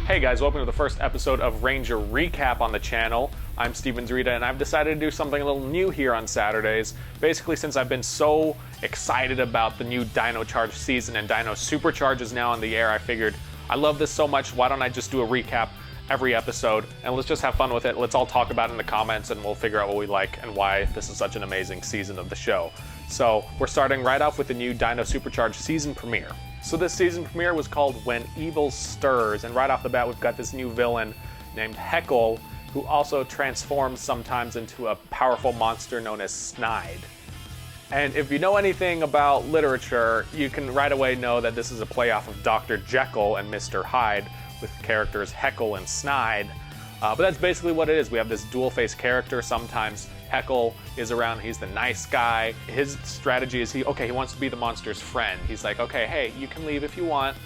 Hey guys, welcome to the first episode of Ranger Recap on the channel. I'm Steven Zurita and I've decided to do something a little new here on Saturdays. Basically, since I've been so excited about the new DINO Charge season and DINO Supercharge is now in the air, I figured I love this so much, why don't I just do a recap every episode and let's just have fun with it. Let's all talk about it in the comments and we'll figure out what we like and why this is such an amazing season of the show. So we're starting right off with the new DINO Supercharge season premiere. So this season premiere was called When Evil Stirs, and right off the bat we've got this new villain named Heckle, who also transforms sometimes into a powerful monster known as Snide. And if you know anything about literature, you can right away know that this is a play off of Dr. Jekyll and Mr. Hyde with characters Heckle and Snide. But that's basically what it is. We have this dual-faced character. Sometimes Heckle is around, he's the nice guy. His strategy is he wants to be the monster's friend. He's like, okay, hey, you can leave if you want.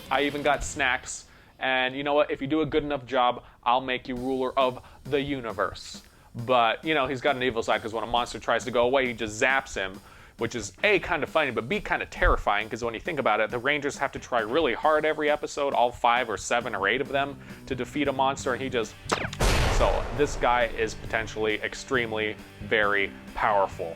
I even got snacks. And you know what, if you do a good enough job, I'll make you ruler of the universe. But, you know, he's got an evil side because when a monster tries to go away, he just zaps him, which is A, kind of funny, but B, kind of terrifying because when you think about it, the Rangers have to try really hard every episode, all 5 or 7 or 8 of them, to defeat a monster, and he just... So this guy is potentially extremely, very powerful.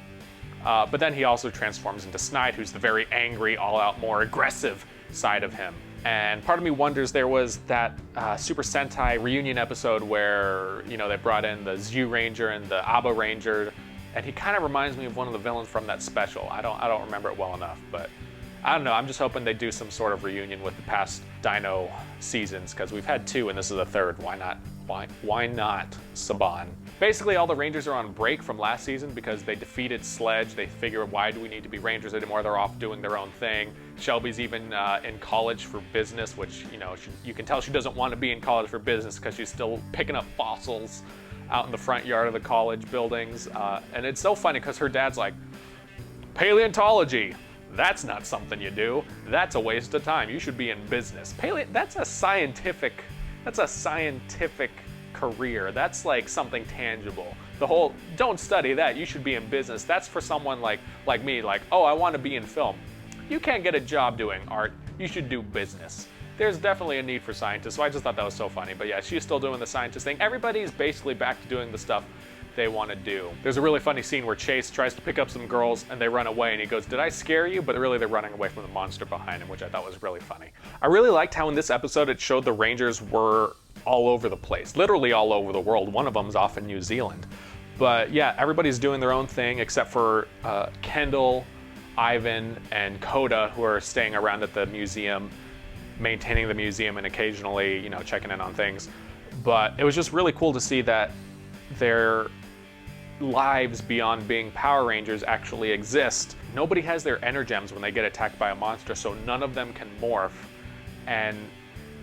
But then he also transforms into Snide, who's the very angry, all-out, more aggressive side of him. And part of me wonders, there was that Super Sentai reunion episode where, you know, they brought in the Zyu Ranger and the Abba Ranger, and he kind of reminds me of one of the villains from that special. I don't remember it well enough, but I don't know. I'm just hoping they do some sort of reunion with the past Dino seasons, because we've had 2 and this is the 3rd. Why not? Why not Saban? Basically, all the Rangers are on break from last season because they defeated Sledge. They figure, why do we need to be Rangers anymore? They're off doing their own thing. Shelby's even in college for business, which, you know, you can tell she doesn't want to be in college for business because she's still picking up fossils out in the front yard of the college buildings. And it's so funny because her dad's like, paleontology, that's not something you do. That's a waste of time. You should be in business. That's a scientific career. That's like something tangible. The whole, don't study that, you should be in business. That's for someone like me, like, oh, I want to be in film. You can't get a job doing art. You should do business. There's definitely a need for scientists, so I just thought that was so funny. But yeah, she's still doing the scientist thing. Everybody's basically back to doing the stuff they want to do. There's a really funny scene where Chase tries to pick up some girls and they run away and he goes, did I scare you? But really they're running away from the monster behind him, which I thought was really funny. I really liked how in this episode it showed the Rangers were all over the place, literally all over the world. One of them's off in New Zealand. But yeah, everybody's doing their own thing except for Kendall, Ivan, and Coda, who are staying around at the museum, maintaining the museum and occasionally, you know, checking in on things. But it was just really cool to see that their lives beyond being Power Rangers actually exist. Nobody has their energems when they get attacked by a monster, so none of them can morph, and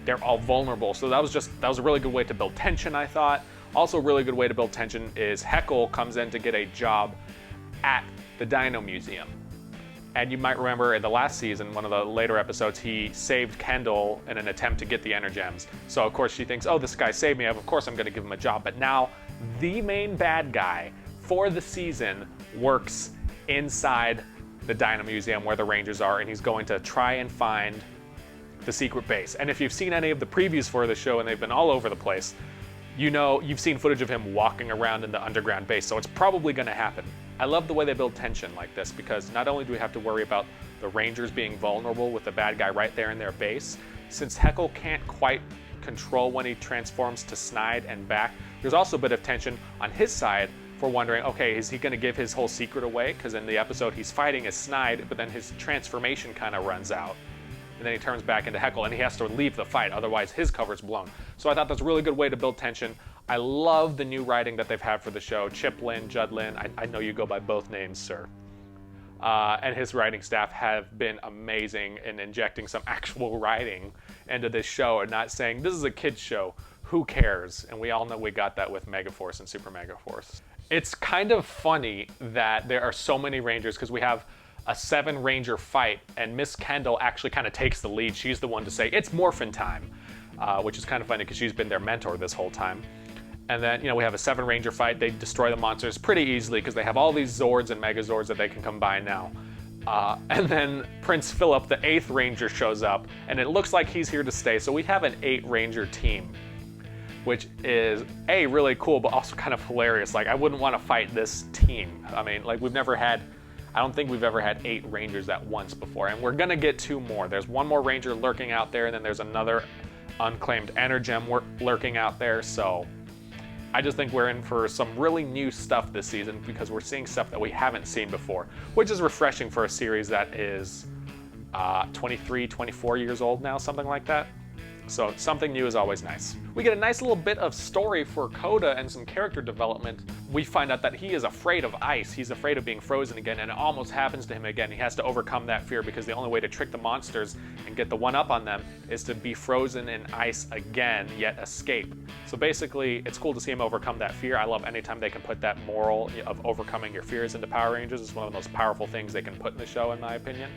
they're all vulnerable. So that was a really good way to build tension, I thought. Also a really good way to build tension is Heckle comes in to get a job at the Dino Museum. And you might remember in the last season, one of the later episodes, he saved Kendall in an attempt to get the energems. So of course she thinks, oh, this guy saved me, of course I'm gonna give him a job. But now the main bad guy for the season works inside the Dino Museum where the Rangers are, and he's going to try and find the secret base. And if you've seen any of the previews for the show, and they've been all over the place, you know, you've seen footage of him walking around in the underground base, so it's probably gonna happen. I love the way they build tension like this because not only do we have to worry about the Rangers being vulnerable with the bad guy right there in their base, since Heckle can't quite control when he transforms to Snide and back, there's also a bit of tension on his side for wondering, okay, is he going to give his whole secret away? Because in the episode he's fighting as Snide, but then his transformation kind of runs out. And then he turns back into Heckle and he has to leave the fight, otherwise his cover's blown. So I thought that's a really good way to build tension. I love the new writing that they've had for the show. Chip Lynn, Judd Lynn, I know you go by both names, sir. And his writing staff have been amazing in injecting some actual writing into this show and not saying, this is a kid's show, who cares? And we all know we got that with Megaforce and Super Megaforce. It's kind of funny that there are so many Rangers because we have a 7 Ranger fight and Miss Kendall actually kind of takes the lead. She's the one to say, it's morphin' time, which is kind of funny because she's been their mentor this whole time. And then, you know, we have a 7 Ranger fight. They destroy the monsters pretty easily because they have all these Zords and Megazords that they can combine now. And then Prince Philip, the 8th Ranger, shows up, and it looks like he's here to stay. So we have an 8-Ranger team, which is A, really cool, but also kind of hilarious. Like, I wouldn't want to fight this team. I mean, like, I don't think we've ever had 8 Rangers at once before, and we're gonna get 2 more. There's one more Ranger lurking out there, and then there's another unclaimed Energem lurking out there, so I just think we're in for some really new stuff this season because we're seeing stuff that we haven't seen before, which is refreshing for a series that is 23, 24 years old now, something like that. So something new is always nice. We get a nice little bit of story for Koda and some character development. We find out that he is afraid of ice. He's afraid of being frozen again, and it almost happens to him again. He has to overcome that fear because the only way to trick the monsters and get the one up on them is to be frozen in ice again, yet escape. So basically, it's cool to see him overcome that fear. I love anytime they can put that moral of overcoming your fears into Power Rangers. It's one of the most powerful things they can put in the show, in my opinion.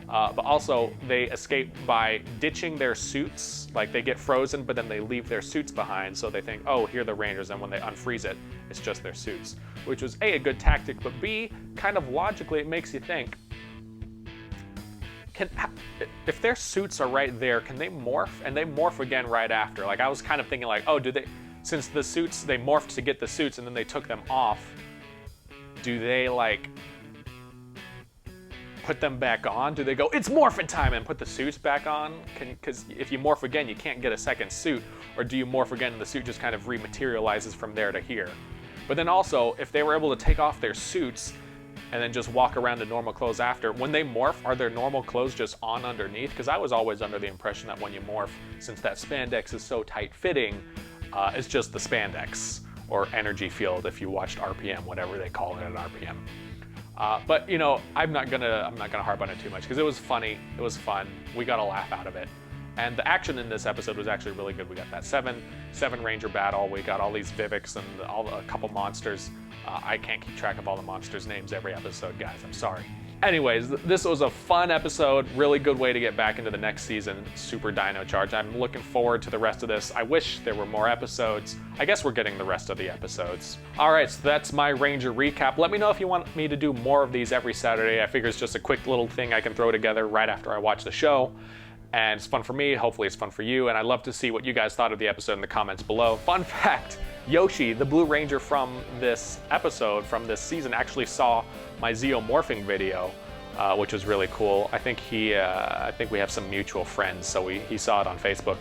But also, they escape by ditching their suits. Like, they get frozen, but then they leave their suits behind, so they think, oh, here are the Rangers, and when they unfreeze it, it's just their suits. Which was A, a good tactic, but B, kind of logically, it makes you think, if their suits are right there, can they morph? And they morph again right after. Like, I was kind of thinking, like, oh, since the suits, they morphed to get the suits, and then they took them off, do they, like, put them back on? Do they go, it's morphin' time, and put the suits back on? Because if you morph again, you can't get a second suit. Or do you morph again and the suit just kind of rematerializes from there to here? But then also, if they were able to take off their suits and then just walk around in normal clothes after, when they morph, are their normal clothes just on underneath? Because I was always under the impression that when you morph, since that spandex is so tight-fitting, it's just the spandex, or energy field if you watched RPM, whatever they call it at RPM. But you know, I'm not gonna harp on it too much because it was funny, it was fun, we got a laugh out of it, and the action in this episode was actually really good. We got that seven Ranger battle, we got all these Vivics and a couple monsters. I can't keep track of all the monsters' names every episode, guys. I'm sorry. Anyways, this was a fun episode, really good way to get back into the next season, Super Dino Charge. I'm looking forward to the rest of this. I wish there were more episodes. I guess we're getting the rest of the episodes. All right, so that's my Ranger recap. Let me know if you want me to do more of these every Saturday. I figure it's just a quick little thing I can throw together right after I watch the show. And it's fun for me, hopefully it's fun for you, and I'd love to see what you guys thought of the episode in the comments below. Fun fact, Yoshi, the Blue Ranger from this episode, from this season, actually saw my Zeomorphing video, which was really cool. I think we have some mutual friends, so he saw it on Facebook.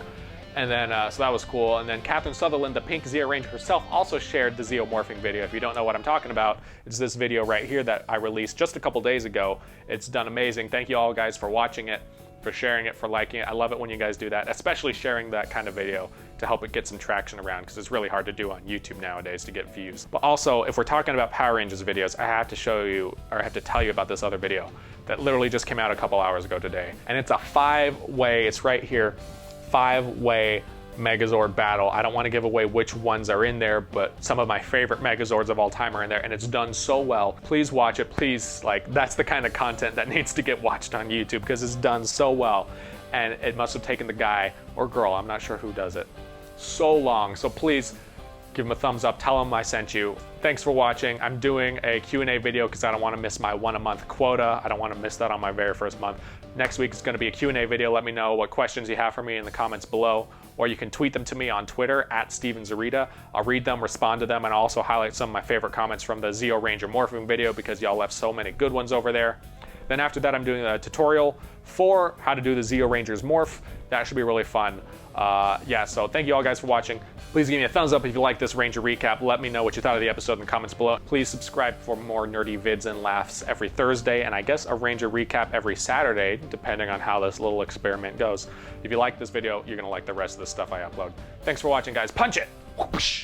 And then, so that was cool. And then Catherine Sutherland, the Pink Zeo Ranger herself, also shared the Zeomorphing video. If you don't know what I'm talking about, it's this video right here that I released just a couple days ago. It's done amazing. Thank you all guys for watching it, for sharing it, for liking it. I love it when you guys do that, especially sharing that kind of video to help it get some traction around, because it's really hard to do on YouTube nowadays to get views. But also, if we're talking about Power Rangers videos, I have to show you, or I have to tell you about this other video that literally just came out a couple hours ago today. And it's a 5-way, it's right here, 5-way Megazord battle. I don't want to give away which ones are in there, but some of my favorite Megazords of all time are in there, and it's done so well. Please watch it, please. Like, that's the kind of content that needs to get watched on YouTube because it's done so well. And it must have taken the guy or girl, I'm not sure who does it, so long. So please give him a thumbs up, tell him I sent you. Thanks for watching. I'm doing a Q&A video because I don't want to miss my 1 a month quota. I don't want to miss that on my very first month. Next week is going to be a Q&A video. Let me know what questions you have for me in the comments below, or you can tweet them to me on Twitter at Steven Zurita. I'll read them, respond to them, and I'll also highlight some of my favorite comments from the Zeo Ranger Morphing video because y'all left so many good ones over there. Then after that, I'm doing a tutorial for how to do the Zeo Rangers morph. That should be really fun. Yeah, so thank you all guys for watching. Please give me a thumbs up if you like this Ranger recap. Let me know what you thought of the episode in the comments below. Please subscribe for more nerdy vids and laughs every Thursday, and I guess a Ranger recap every Saturday, depending on how this little experiment goes. If you like this video, you're gonna like the rest of the stuff I upload. Thanks for watching, guys. Punch it! Whoosh.